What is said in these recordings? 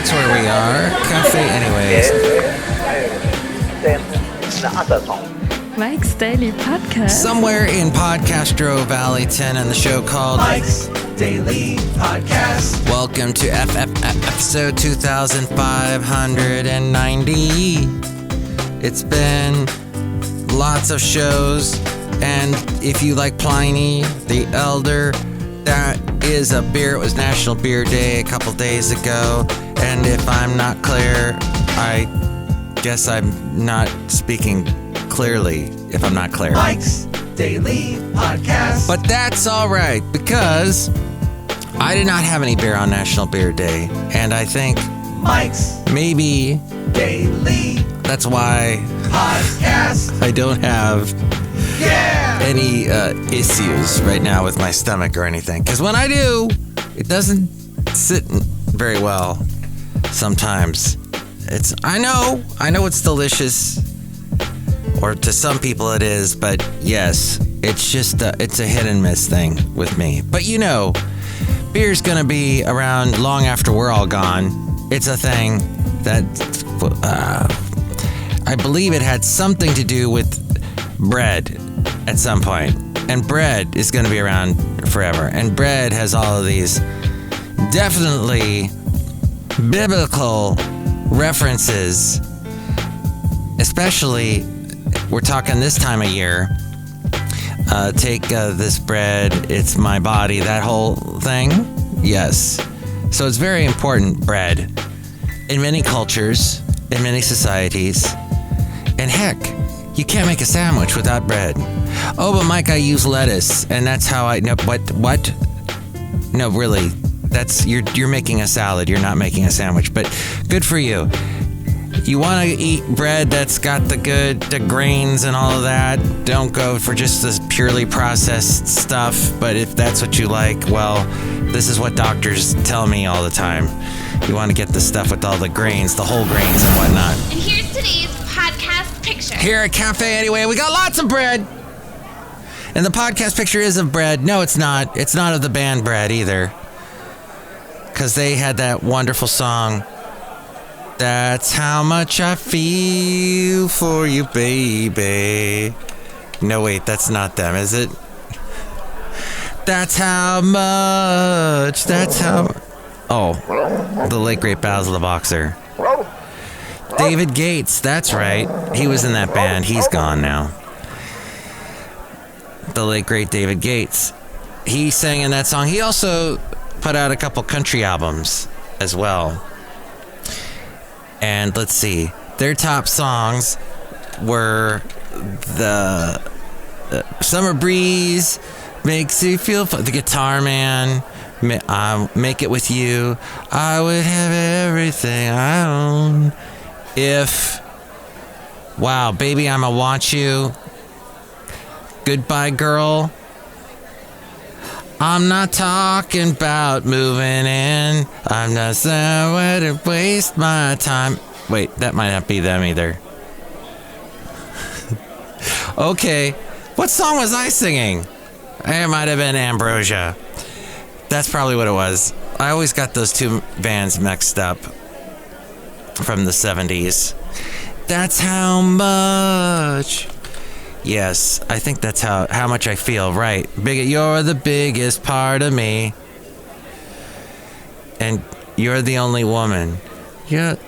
That's where we are. Café Anyways. Mike's Daily Podcast. Somewhere in Podcastro Valley 10 and the show called Mike's Daily Podcast. Welcome to episode 2590. It's been lots of shows, and if you like Pliny the Elder, that is a beer. It was National Beer Day a couple days ago, and if I'm not clear, I guess I'm not speaking clearly if I'm not clear. Mike's Daily Podcast. But that's all right, because I did not have any beer on National Beer Day, and I think Mike's maybe Daily that's why Podcast. I don't have any issues right now with my stomach or anything. Because when I do, it doesn't sit very well sometimes. I know it's delicious, or to some people it is, but yes, it's just it's a hit and miss thing with me. But you know, beer's gonna be around long after we're all gone. It's a thing that I believe it had something to do with bread at some point. And bread is going to be around forever. And bread has all of these definitely biblical references, especially we're talking this time of year. Take this bread, it's my body, that whole thing. Yes. So it's very important, bread, in many cultures, in many societies. And heck, you can't make a sandwich without bread. Oh, but Mike, I use lettuce, and that's how I know. What? No, really, that's you're making a salad. You're not making a sandwich. But good for you. You want to eat bread that's got the grains and all of that. Don't go for just this purely processed stuff. But if that's what you like, well, this is what doctors tell me all the time. You want to get the stuff with all the grains, the whole grains and whatnot. And here's today's podcast picture. Here at Café Anyway, we got lots of bread. And the podcast picture is of bread. No, it's not. It's not of the band Bread either. Because they had that wonderful song, That's How Much I Feel For You, Baby. No, wait, that's not them, is it? That's how much, that's how... Oh, the late great Basil the Boxer. David Gates, that's right. He was in that band. He's gone now. The late great David Gates. He sang in that song. He also put out a couple country albums as well. And let's see. Their top songs were the Summer Breeze, Makes You Feel Fun, The Guitar Man, Make It With You, I Would Have Everything I Own, If, Wow, Baby, I'ma Want You, Goodbye Girl, I'm not talking about moving in, I'm not somewhere to waste my time. Wait, that might not be them either. Okay, what song was I singing? It might have been Ambrosia. That's probably what it was. I always got those two bands mixed up from the 70s. That's how much. Yes, I think that's how much I feel, right. You're the biggest part of me. And you're the only woman. You're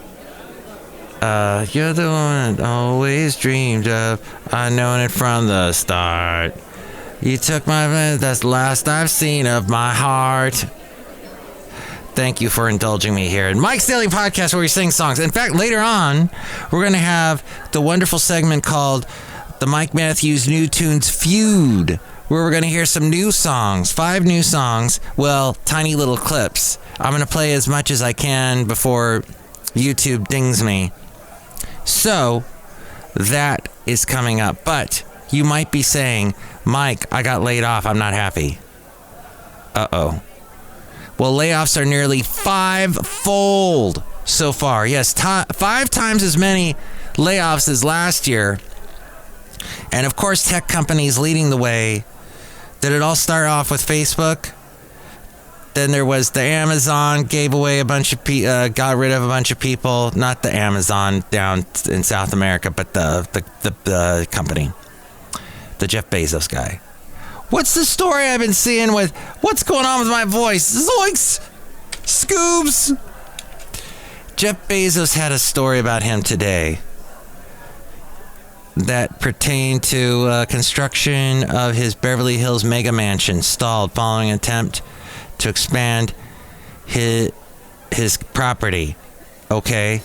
the one I always dreamed of. I known it from the start. You took my... That's the last I've seen of my heart. Thank you for indulging me here in Mike's Daily Podcast, where we sing songs. In fact, later on, we're going to have the wonderful segment called the Mike Matthews New Tunes Feud, where we're going to hear some new songs, 5 new songs, well, tiny little clips. I'm going to play as much as I can before YouTube dings me. So, that is coming up. But you might be saying, Mike, I got laid off. I'm not happy. Uh-oh. Well, layoffs are nearly 5-fold so far. Yes, 5 times as many layoffs as last year. And of course, tech companies leading the way. Did it all start off with Facebook? Then there was the Amazon gave away a bunch of got rid of a bunch of people. Not the Amazon down in South America, but the company, the Jeff Bezos guy. What's the story I've been seeing with what's going on with my voice? Zoinks! Scoobs! Jeff Bezos had a story about him today that pertained to construction of his Beverly Hills mega mansion stalled following an attempt to expand his property. Okay?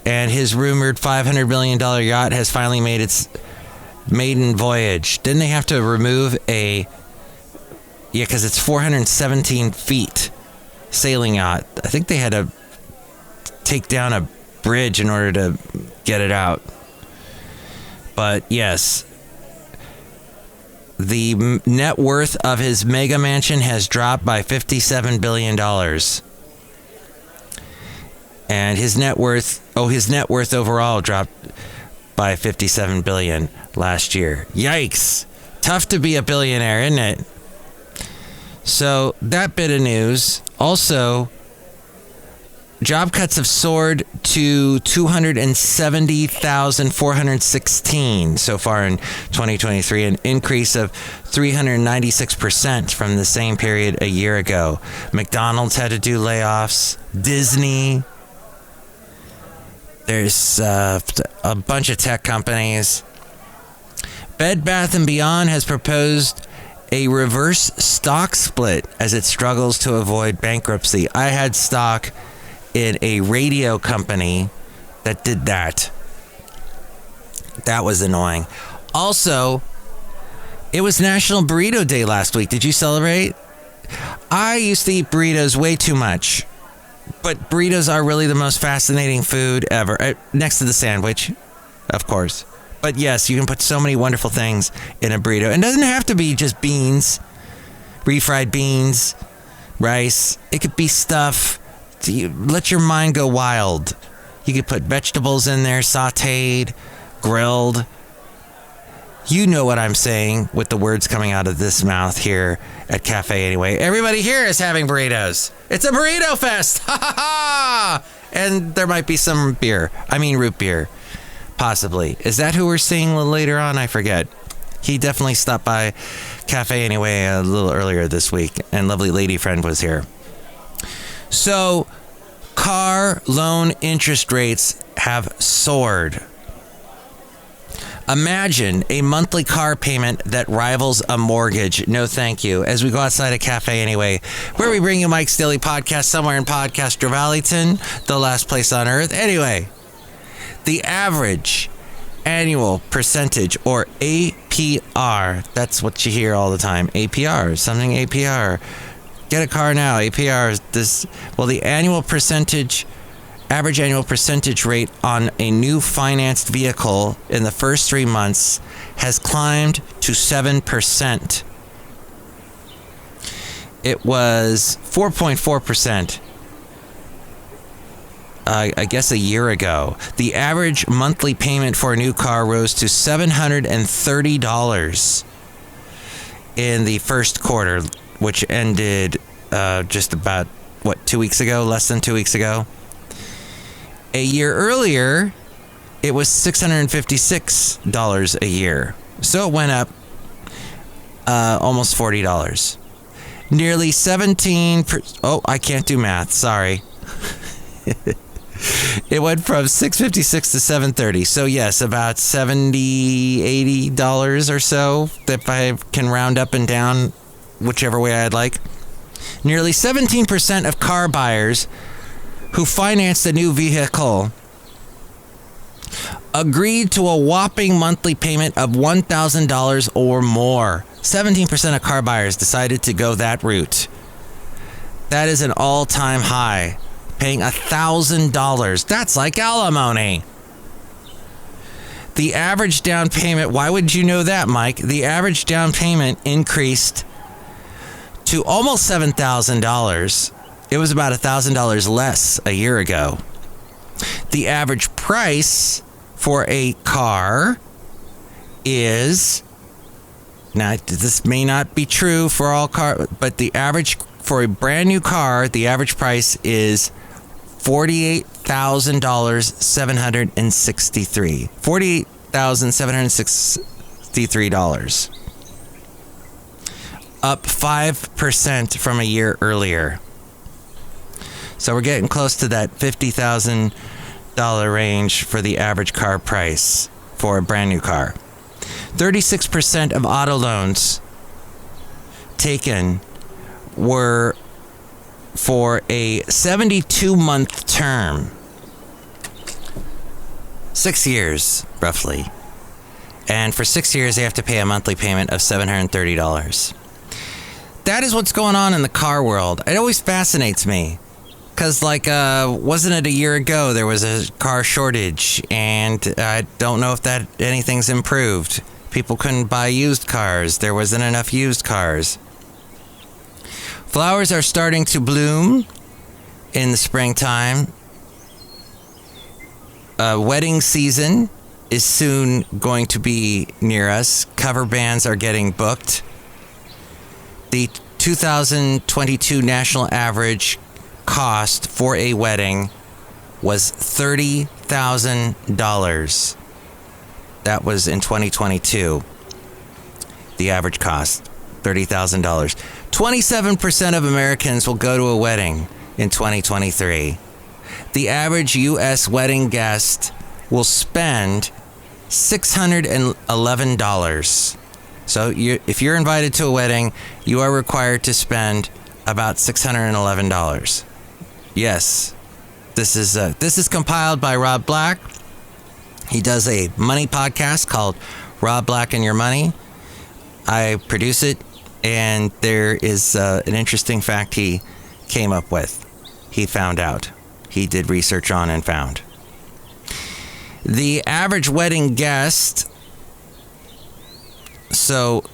And his rumored $500 million yacht has finally made its maiden voyage. Didn't they have to remove because it's 417 feet sailing yacht. I think they had to take down a bridge in order to get it out. But yes, the net worth of his mega mansion has dropped by $57 billion. And his net worth overall dropped by $57 billion last year. Yikes. Tough to be a billionaire, isn't it? So that bit of news. Also, job cuts have soared to 270,416 so far in 2023, an increase of 396% from the same period a year ago. McDonald's had to do layoffs. Disney. There's a bunch of tech companies. Bed Bath & Beyond has proposed a reverse stock split as it struggles to avoid bankruptcy. I had stock in a radio company that did that. That was annoying. Also, it was National Burrito Day last week. Did you celebrate? I used to eat burritos way too much. But burritos are really the most fascinating food ever. Next to the sandwich, of course. But yes, you can put so many wonderful things in a burrito. And it doesn't have to be just beans, refried beans, rice. It could be stuff. Let your mind go wild. You could put vegetables in there, sautéed, grilled. You know what I'm saying with the words coming out of this mouth here at Café Anyway. Everybody here is having burritos. It's a burrito fest. Ha ha ha! And there might be some beer. I mean root beer. Possibly. Is that who we're seeing a little later on? I forget. He definitely stopped by Café Anyway a little earlier this week. And lovely lady friend was here. So, car loan interest rates have soared. Imagine a monthly car payment that rivals a mortgage. No, thank you. As we go outside of Café Anyway, where we bring you Mike's Daily Podcast somewhere in Podcaster Valleyton, the last place on earth. Anyway, the average annual percentage, or APR, that's what you hear all the time. APR, something APR. Get a car now. APR is this. Well, the average annual percentage rate on a new financed vehicle in the first 3 months has climbed to 7%. It was 4.4%, I guess, a year ago. The average monthly payment for a new car rose to $730 in the first quarter, which ended just about, 2 weeks ago? Less than 2 weeks ago. A year earlier, it was $656 a year. So it went up almost $40. Nearly 17%. Oh, I can't do math. Sorry. It went from $656 to $730. So yes, about $70, $80 or so, if I can round up and down whichever way I'd like. Nearly 17% of car buyers who financed a new vehicle agreed to a whopping monthly payment of $1,000 or more. 17% of car buyers decided to go that route. That is an all-time high. Paying $1,000. That's like alimony. The average down payment, why would you know that, Mike? The average down payment increased to almost $7,000. It was about $1,000 less a year ago. The average price for a car is, now this may not be true for all cars, but the average for a brand new car, the average price is $48,763. $48,763. Up 5% from a year earlier. So we're getting close to that $50,000 range for the average car price for a brand new car. 36% of auto loans taken were for a 72-month term. 6 years, roughly. And for 6 years, they have to pay a monthly payment of $730. That is what's going on in the car world. It always fascinates me. Because, wasn't it a year ago there was a car shortage? And I don't know if anything's improved. People couldn't buy used cars. There wasn't enough used cars. Flowers are starting to bloom in the springtime. Wedding season is soon going to be near us. Cover bands are getting booked. The 2022 national average cost for a wedding was $30,000. That was in 2022. The average cost, $30,000. 27% of Americans will go to a wedding in 2023. The average U.S. wedding guest will spend $611. So if you're invited to a wedding, you are required to spend about $611. Yes, this is compiled by Rob Black. He does a money podcast called Rob Black and Your Money. I produce it, and there is an interesting fact he came up with. He found out. He did research on and found. The average wedding guest will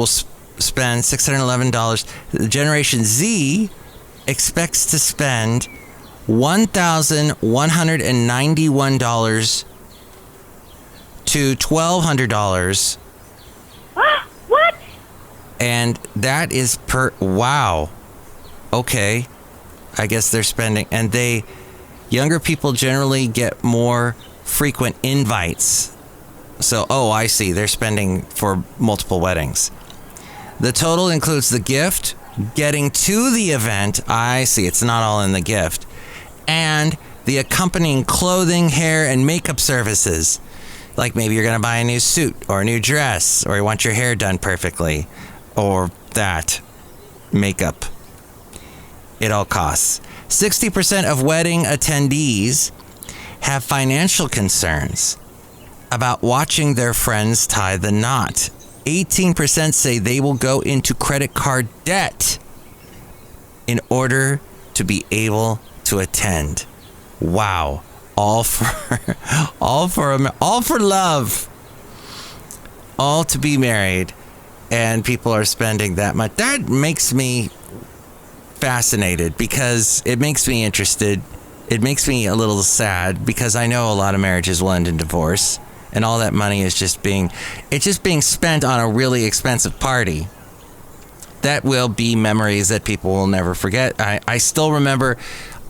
spend $611. The Generation Z expects to spend $1,191 to $1,200. What? And that is wow. Okay. I guess they're spending, and younger people generally get more frequent invites. So, I see. They're spending for multiple weddings. The total includes the gift, getting to the event. I see. It's not all in the gift. And the accompanying clothing, hair, and makeup services. Like maybe you're going to buy a new suit or a new dress, or you want your hair done perfectly, or that makeup. It all costs. 60% of wedding attendees have financial concerns about watching their friends tie the knot. 18% say they will go into credit card debt in order to be able to attend. Wow. All for love. All to be married, and people are spending that much. That makes me fascinated, because it makes me interested. It makes me a little sad, because I know a lot of marriages will end in divorce, and all that money is just being spent on a really expensive party. That will be memories that people will never forget. I still remember,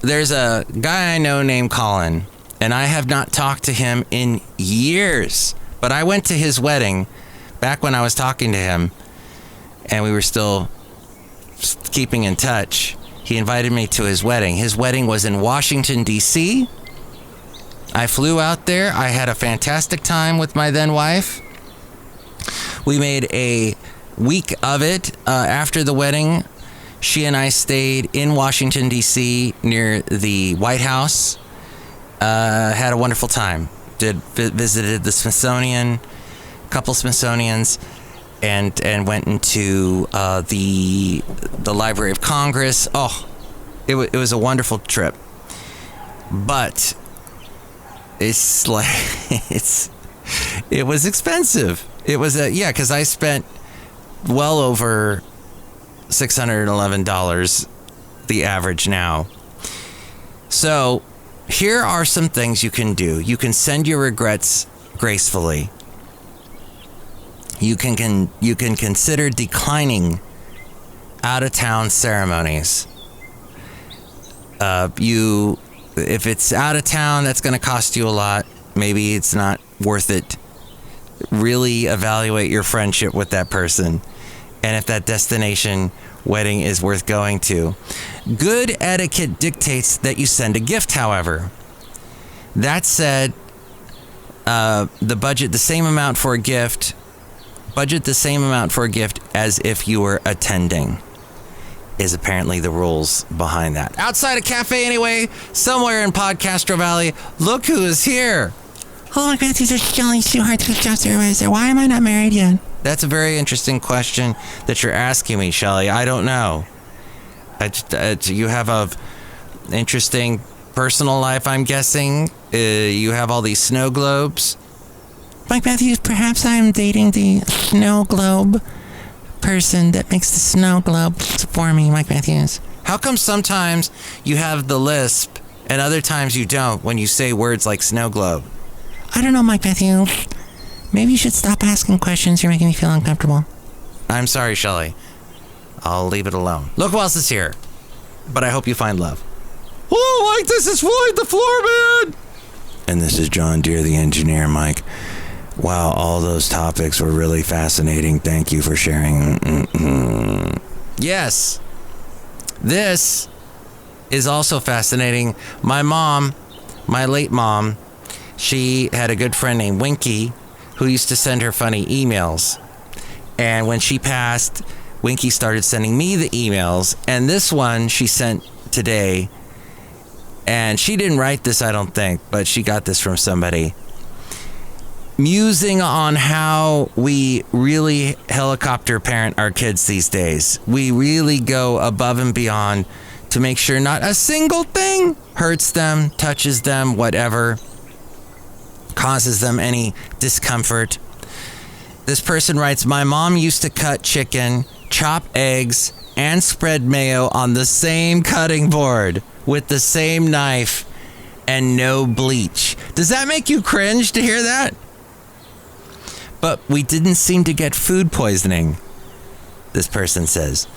there's a guy I know named Colin, and I have not talked to him in years, but I went to his wedding back when I was talking to him, and we were still keeping in touch. He invited me to his wedding. His wedding was in Washington, D.C. I flew out there. I had a fantastic time with my then wife. We made a week of it. After the wedding, she and I stayed in Washington, D.C. near the White House. Had a wonderful time. Visited the Smithsonian, a couple Smithsonians, and went into the Library of Congress. Oh, it was a wonderful trip. But it's like it was expensive. It was because I spent well over $611, the average now. So here are some things you can do. You can send your regrets gracefully. You can consider declining out-of-town ceremonies. If it's out of town, that's going to cost you a lot. Maybe it's not worth it. Really evaluate your friendship with that person, and if that destination wedding is worth going to. Good etiquette dictates that you send a gift, however. That said, budget the same amount for a gift as if you were attending, is apparently the rules behind that. Outside of Café Anyway, somewhere in Podcastro Valley, look who is here. Oh my God, these are Chely Shoehart, supervisor. Why am I not married yet? That's a very interesting question that you're asking me, Chely. I don't know. You have a interesting personal life, I'm guessing. You have all these snow globes. Mike Matthews, perhaps I'm dating the snow globe person that makes the snow globes for me, Mike Matthews. How come sometimes you have the lisp and other times you don't when you say words like snow globe? I don't know, Mike Matthews. Maybe you should stop asking questions. You're making me feel uncomfortable. I'm sorry, Chely. I'll leave it alone. Look who else is here. But I hope you find love. Hello, Mike. This is Floyd the Floorman. And this is John Deere, the engineer, Mike. Wow, all those topics were really fascinating. Thank you for sharing. Yes. This is also fascinating. My mom, my late mom, she had a good friend named Winky who used to send her funny emails. And when she passed, Winky started sending me the emails. And this one she sent today. And she didn't write this, I don't think, but she got this from somebody. Musing on how we really helicopter parent our kids these days. We really go above and beyond to make sure not a single thing hurts them, touches them, whatever, causes them any discomfort. This person writes, my mom used to cut chicken, chop eggs, and spread mayo on the same cutting board with the same knife and no bleach. Does that make you cringe to hear that? But we didn't seem to get food poisoning, this person says.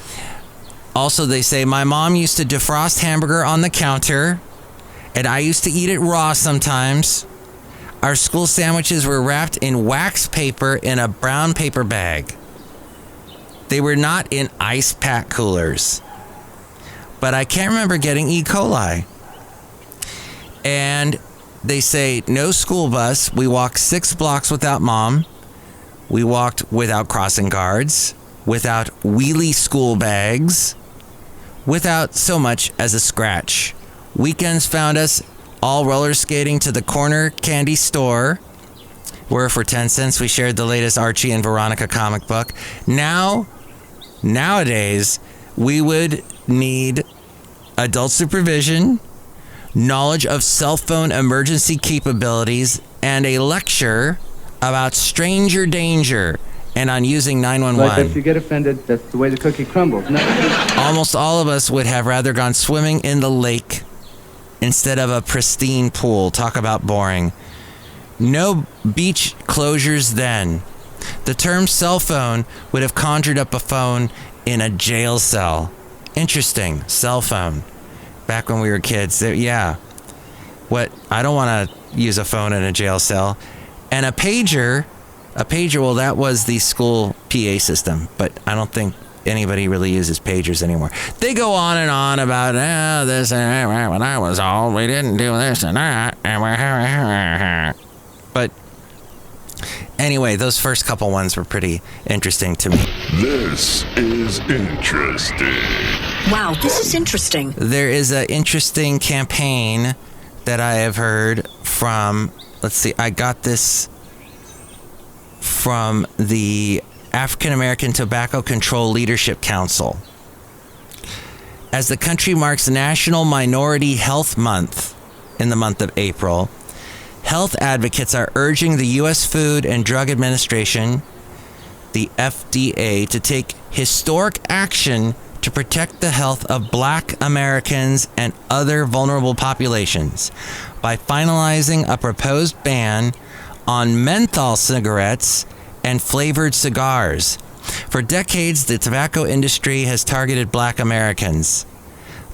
Also, they say, my mom used to defrost hamburger on the counter, and I used to eat it raw sometimes. Our school sandwiches were wrapped in wax paper in a brown paper bag. They were not in ice pack coolers. But I can't remember getting E. coli. And they say, no school bus. We walked 6 blocks without mom. We walked without crossing guards, without wheelie school bags, without so much as a scratch. Weekends found us all roller skating to the corner candy store, where for 10 cents we shared the latest Archie and Veronica comic book. Nowadays, we would need adult supervision, knowledge of cell phone emergency capabilities, and a lecture about stranger danger and on using 911. But if you get offended, that's the way the cookie crumbles. Almost all of us would have rather gone swimming in the lake instead of a pristine pool. Talk about boring. No beach closures then. The term cell phone would have conjured up a phone in a jail cell. Interesting. Cell phone. Back when we were kids. Yeah. What? I don't want to use a phone in a jail cell. And a pager, well, that was the school PA system, but I don't think anybody really uses pagers anymore. They go on and on about, this and when I was old, we didn't do this and that. But anyway, those first couple ones were pretty interesting to me. This is interesting. Wow, this is interesting. There is an interesting campaign that I have heard from, let's see, I got this from the African American Tobacco Control Leadership Council. As the country marks National Minority Health Month in the month of April, health advocates are urging the U.S. Food and Drug Administration, the FDA, to take historic action to protect the health of Black Americans and other vulnerable populations by finalizing a proposed ban on menthol cigarettes and flavored cigars. For decades, the tobacco industry has targeted Black Americans,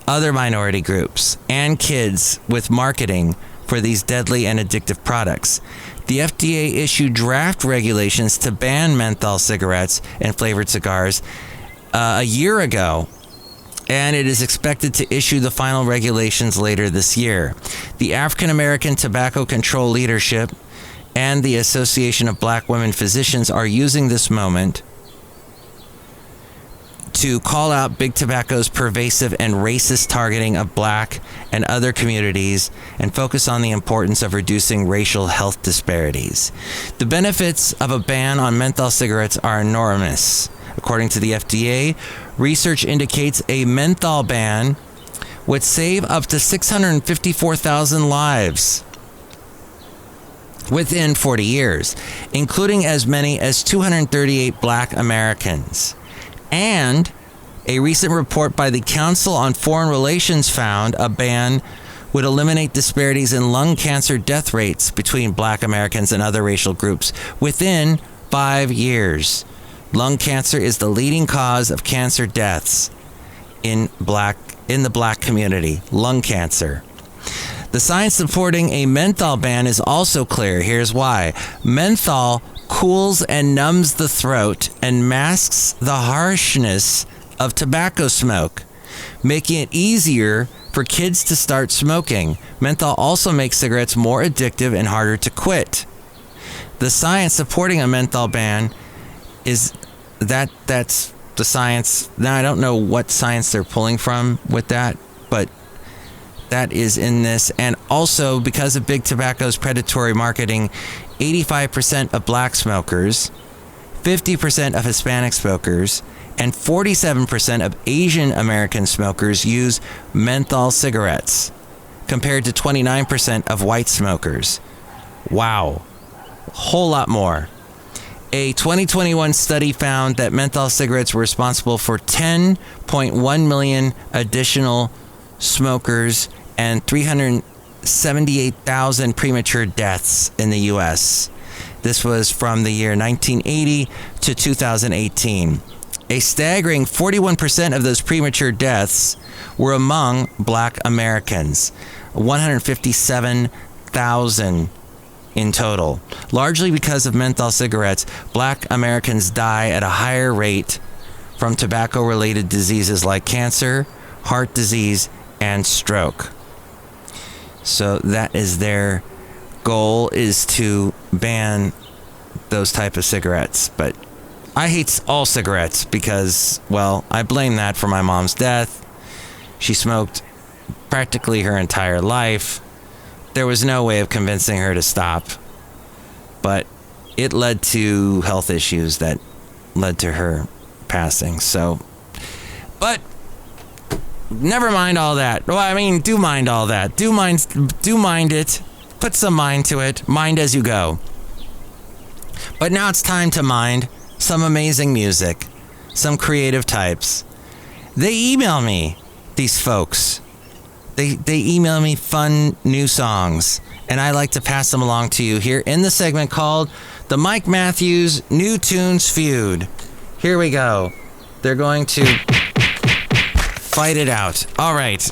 other minority groups, and kids with marketing for these deadly and addictive products. The FDA issued draft regulations to ban menthol cigarettes and flavored cigars a year ago, and it is expected to issue the final regulations later this year. The African American Tobacco Control Leadership and the Association of Black Women Physicians are using this moment to call out Big Tobacco's pervasive and racist targeting of Black and other communities and focus on the importance of reducing racial health disparities. The benefits of a ban on menthol cigarettes are enormous. According to the FDA, research indicates a menthol ban would save up to 654,000 lives within 40 years, including as many as 238 Black Americans. And a recent report by the Council on Foreign Relations found a ban would eliminate disparities in lung cancer death rates between Black Americans and other racial groups within 5 years. Lung cancer is the leading cause of cancer deaths in the Black community. Lung cancer. The science supporting a menthol ban is also clear. Here's why. Menthol cools and numbs the throat and masks the harshness of tobacco smoke, making it easier for kids to start smoking. Menthol also makes cigarettes more addictive and harder to quit. The science supporting a menthol ban is that's the science. Now, I don't know what science they're pulling from with that, but that is in this. And also, because of Big Tobacco's predatory marketing, 85% of Black smokers, 50% of Hispanic smokers, and 47% of Asian American smokers use menthol cigarettes, compared to 29% of white smokers. Wow. A whole lot more. A 2021 study found that menthol cigarettes were responsible for 10.1 million additional smokers and 378,000 premature deaths in the U.S. This was from the year 1980 to 2018. A staggering 41% of those premature deaths were among Black Americans, 157,000 in total. Largely because of menthol cigarettes, Black Americans die at a higher rate from tobacco-related diseases like cancer, heart disease, and stroke. So that is their goal, is to ban those type of cigarettes. But I hate all cigarettes because, well, I blame that for my mom's death. She smoked practically her entire life. There was no way of convincing her to stop, but it led to health issues that led to her passing. So, but never mind all that. Well, I mean, do mind all that. Do mind it. Put some mind to it. Mind as you go. But now it's time to mind some amazing music, some creative types. They email me, these folks. They email me fun new songs, and I like to pass them along to you here in the segment called the Mike Matthews New Tunes Feud. Here we go. They're going to fight it out. All right,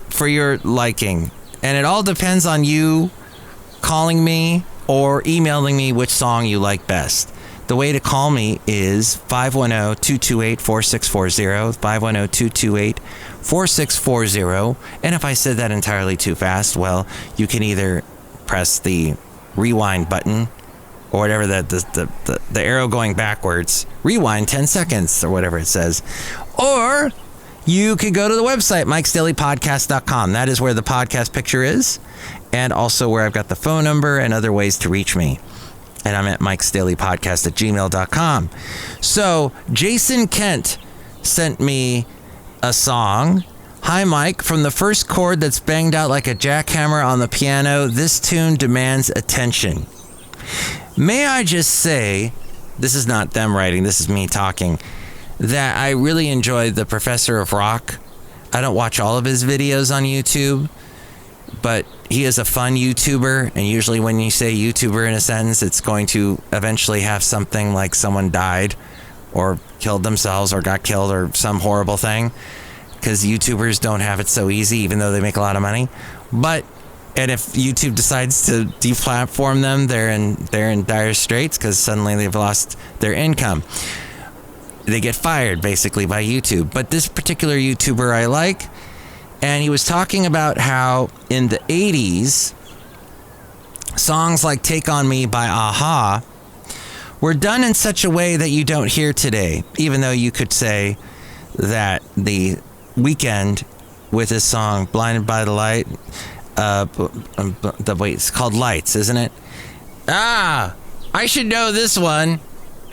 for your liking. And it all depends on you calling me or emailing me which song you like best. The way to call me is 510-228-4640, 510-228-4640. And if I said that entirely too fast, well, you can either press the rewind button or whatever, the arrow going backwards, rewind 10 seconds or whatever it says. Or you could go to the website, mikesdailypodcast.com. That is where the podcast picture is, and also where I've got the phone number and other ways to reach me. And I'm at mikesdailypodcast@gmail.com. So Jason Kent sent me a song. Hi, Mike. From the first chord that's banged out like a jackhammer on the piano, this tune demands attention. May I just say, this is not them writing, this is me talking, that I really enjoy the Professor of Rock. I don't watch all of his videos on YouTube, but he is a fun YouTuber, and usually when you say YouTuber in a sentence, it's going to eventually have something like someone died or killed themselves or got killed or some horrible thing, because YouTubers don't have it so easy, even though they make a lot of money. And if YouTube decides to deplatform them, they're in dire straits, because suddenly they've lost their income. They get fired basically by YouTube. But this particular YouTuber I like, and he was talking about how in the 80s, songs like Take On Me by a-ha were done in such a way that you don't hear today, even though you could say that the Weeknd with his song Blinded by the Light, it's called Lights, isn't it? I should know this one.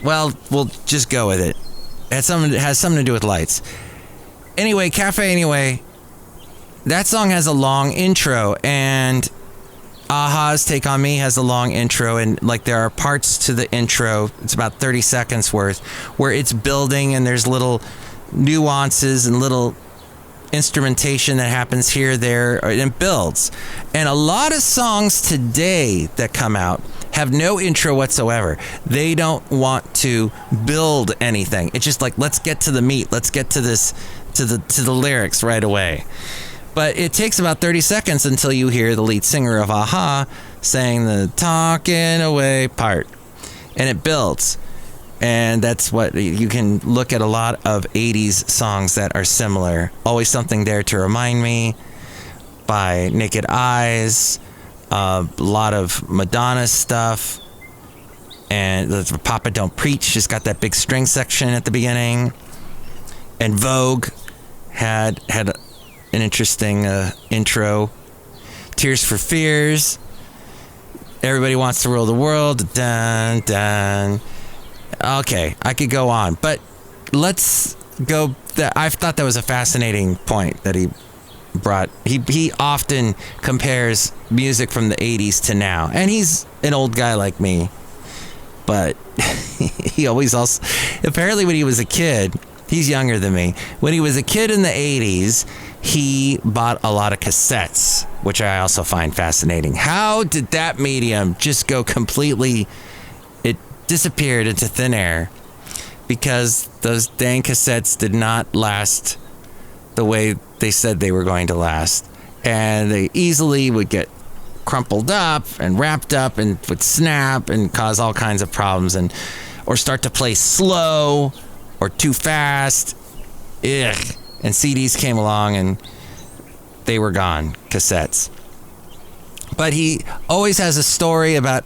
Well, we'll just go with it. It has something to do with lights. Anyway, Café Anyway, that song has a long intro, and a-ha's Take On Me has a long intro, and like there are parts to the intro, it's about 30 seconds worth, where it's building and there's little nuances and little instrumentation that happens here, there, and it builds. And a lot of songs today that come out have no intro whatsoever. They don't want to build anything. It's just like, let's get to the meat. Let's get to this, to the lyrics right away. But it takes about 30 seconds until you hear the lead singer of a-ha saying the talking away part. And it builds. And that's what you can look at a lot of 80s songs that are similar. Always Something There to Remind Me by Naked Eyes. A lot of Madonna stuff. And the Papa Don't Preach just got that big string section at the beginning. And Vogue had an interesting intro. Tears for Fears. Everybody Wants to Rule the World. Dun, dun. Okay, I could go on, but let's go. I thought that was a fascinating point that he brought. He often compares music from the 80s to now, and he's an old guy like me, but he always also, apparently when he was a kid, he's younger than me. When he was a kid in the 80s, he bought a lot of cassettes, which I also find fascinating. How did that medium just go completely, it disappeared into thin air, because those dang cassettes did not last the way they said they were going to last. And they easily would get crumpled up and wrapped up and would snap and cause all kinds of problems, or start to play slow or too fast. Ugh. And CDs came along and they were gone, cassettes. But he always has a story about,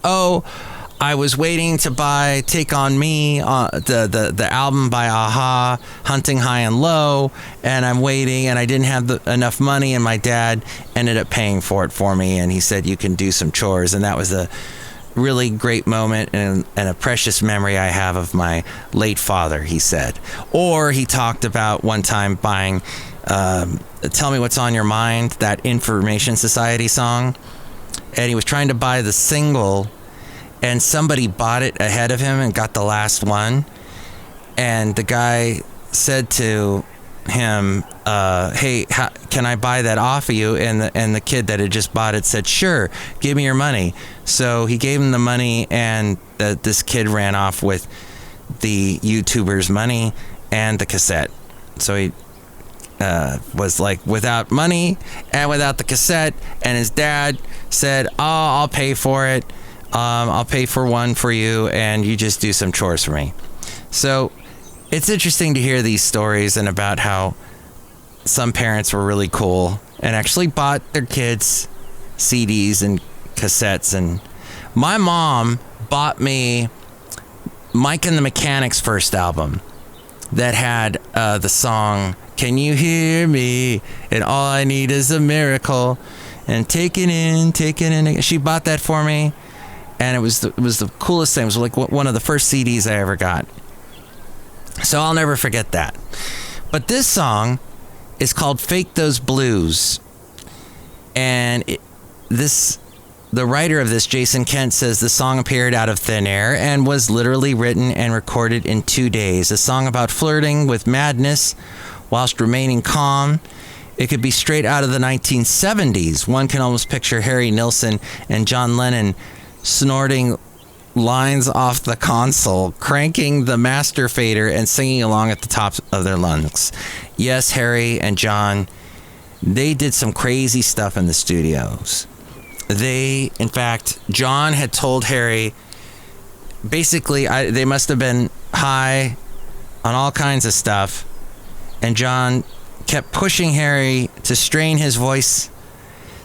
I was waiting to buy Take On Me, the album by a-ha, Hunting High and Low, and I'm waiting, and I didn't have enough money, and my dad ended up paying for it for me, and he said, you can do some chores. And that was a really great moment and a precious memory I have of my late father, he said. Or he talked about one time buying Tell Me What's on Your Mind, that Information Society song, and he was trying to buy the single, and somebody bought it ahead of him and got the last one. And the guy said to him, hey, can I buy that off of you? And the kid that had just bought it said, sure, give me your money. So he gave him the money, and this kid ran off with the YouTuber's money and the cassette. So he was like without money and without the cassette, and his dad said, I'll pay for it. I'll pay for one for you, and you just do some chores for me. So it's interesting to hear these stories, and about how some parents were really cool and actually bought their kids CDs and cassettes. And my mom bought me Mike and the Mechanics' first album that had the song Can You Hear Me, and All I Need Is a Miracle, and Taken In. She bought that for me. And it was the coolest thing. It was like one of the first CDs I ever got. So I'll never forget that. But this song is called Fake Those Blues. And the writer of this, Jason Kent, says the song appeared out of thin air and was literally written and recorded in 2 days. A song about flirting with madness whilst remaining calm. It could be straight out of the 1970s. One can almost picture Harry Nilsson and John Lennon snorting lines off the console, cranking the master fader and singing along at the tops of their lungs. Yes, Harry and John, they did some crazy stuff in the studios. In fact, John had told Harry, basically, they must have been high on all kinds of stuff, and John kept pushing Harry to strain his voice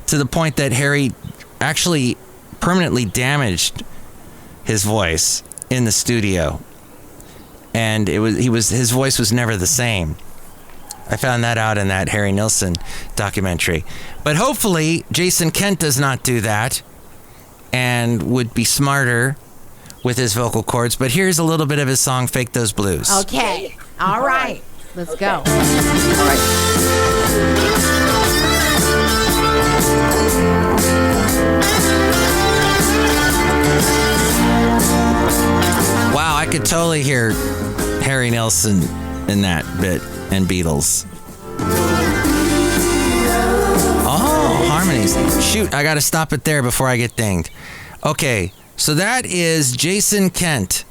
to the point that Harry actually permanently damaged his voice in the studio, and his voice was never the same. I found that out in that Harry Nilsson documentary. But hopefully Jason Kent does not do that and would be smarter with his vocal cords. But here's a little bit of his song, Fake Those Blues. Okay. All right. Let's go. Wow, I could totally hear Harry Nilsson in that bit and Beatles. Oh, harmonies. Shoot, I gotta stop it there before I get dinged. Okay, so that is Jason Kent.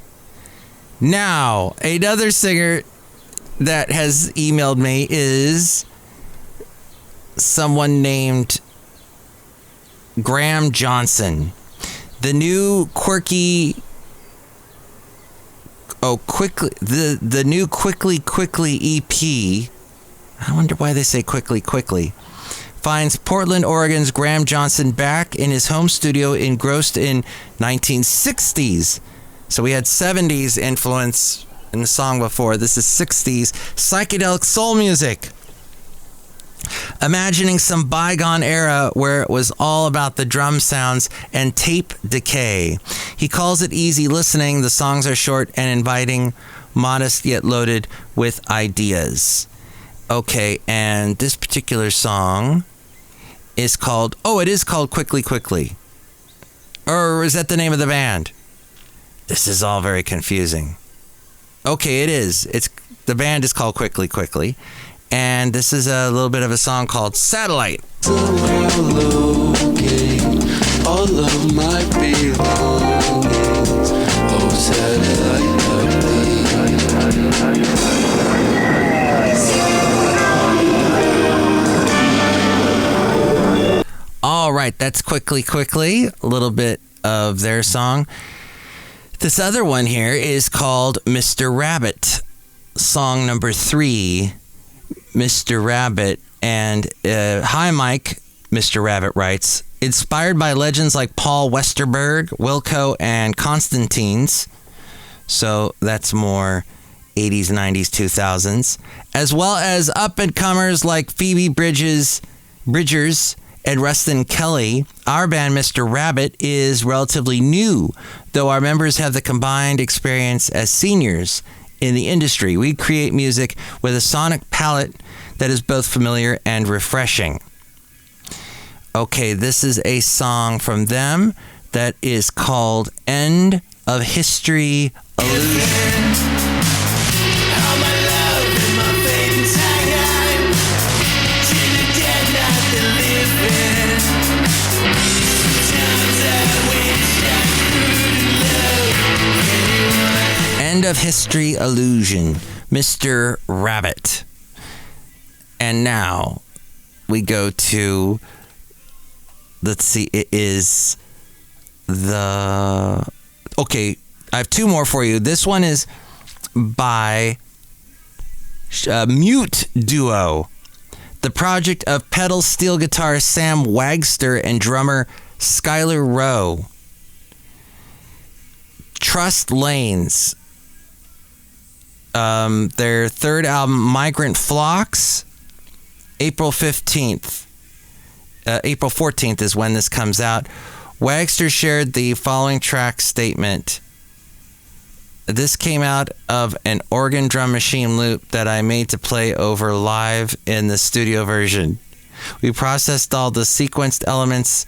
Now, another singer that has emailed me is someone named Graham Johnson. The new quirky... the new Quickly EP, I wonder why they say Quickly, finds Portland, Oregon's Graham Johnson back in his home studio engrossed in 1960s. So we had 70s influence in the song before. This is 60s psychedelic soul music. Imagining some bygone era where it was all about the drum sounds and tape decay. He calls it easy listening. The songs are short and inviting, modest yet loaded with ideas. Okay, and this particular song is called, it is called Quickly. Or is that the name of the band? This is all very confusing. Okay, it is. The band is called Quickly. And this is a little bit of a song called Satellite. All of my belongings. Oh, satellite. All right, that's Quickly. A little bit of their song. This other one here is called Mr. Rabbit. Song number 3. Mr. Rabbit, and hi Mike, Mr. Rabbit writes, inspired by legends like Paul Westerberg, Wilco, and Constantines, so that's more 80s, 90s, 2000s, as well as up-and-comers like Phoebe Bridgers and Rustin Kelly. Our band, Mr. Rabbit, is relatively new, though our members have the combined experience as seniors in the industry. We create music with a sonic palette that is both familiar and refreshing. Okay, this is a song from them that is called End of History Illusion. End of History Illusion, Mr. Rabbit. And now we go to, let's see, it is okay, I have 2 more for you. This one is by Mute Duo, the project of pedal steel guitarist Sam Wagster and drummer Skylar Rowe. Trust Lanes. Their third album, Migrant Flocks, April 15th. April 14th is when this comes out. Wagster shared the following track statement. This came out of an organ drum machine loop that I made to play over live in the studio version. We processed all the sequenced elements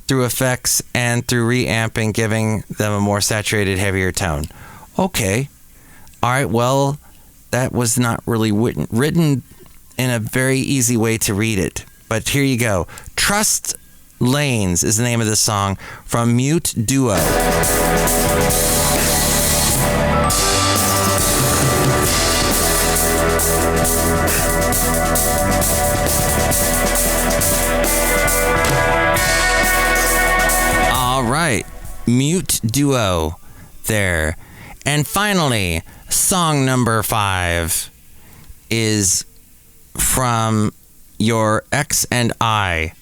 through effects and through reamping, giving them a more saturated, heavier tone. Okay. All right, well, that was not really written in a very easy way to read it. But here you go. Trust Lanes is the name of this song from Mute Duo. All right, Mute Duo there. And finally, song number 5 is from Your Ex and I.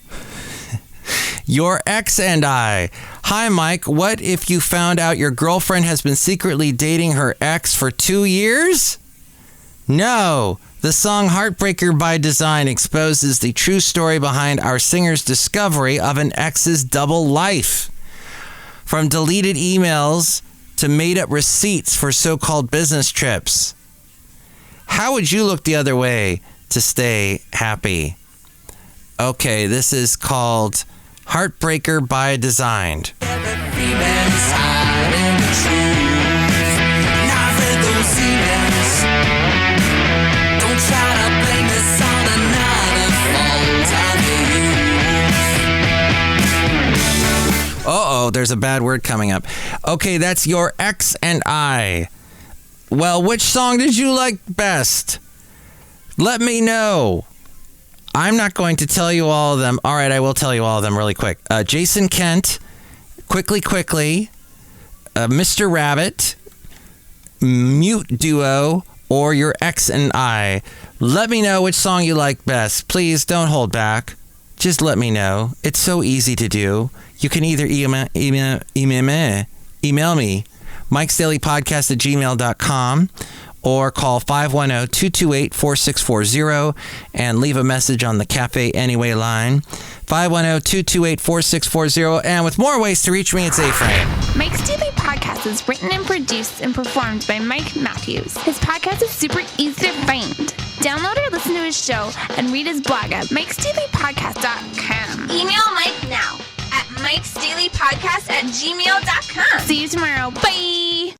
Your Ex and I. Hi, Mike. What if you found out your girlfriend has been secretly dating her ex for 2 years? No. The song Heartbreaker by Design exposes the true story behind our singer's discovery of an ex's double life. From deleted emails to made-up receipts for so-called business trips. How would you look the other way to stay happy? Okay, this is called Heartbreaker by Design. Uh-oh, there's a bad word coming up. Okay, that's Your Ex and I. Well, which song did you like best? Let me know. I'm not going to tell you all of them. All right, I will tell you all of them really quick. Jason Kent, Quickly, Mr. Rabbit, Mute Duo, or Your Ex and I. Let me know which song you like best. Please don't hold back. Just let me know. It's so easy to do. You can either email me, mikesdailypodcast@gmail.com, or call 510-228-4640 and leave a message on the Café Anyway line. 510-228-4640. And with more ways to reach me, it's A-Frame. Mike's Daily Podcast is written and produced and performed by Mike Matthews. His podcast is super easy to find. Download or listen to his show and read his blog at mikesdailypodcast.com. Email Mike now at mikesdailypodcast@gmail.com. See you tomorrow. Bye!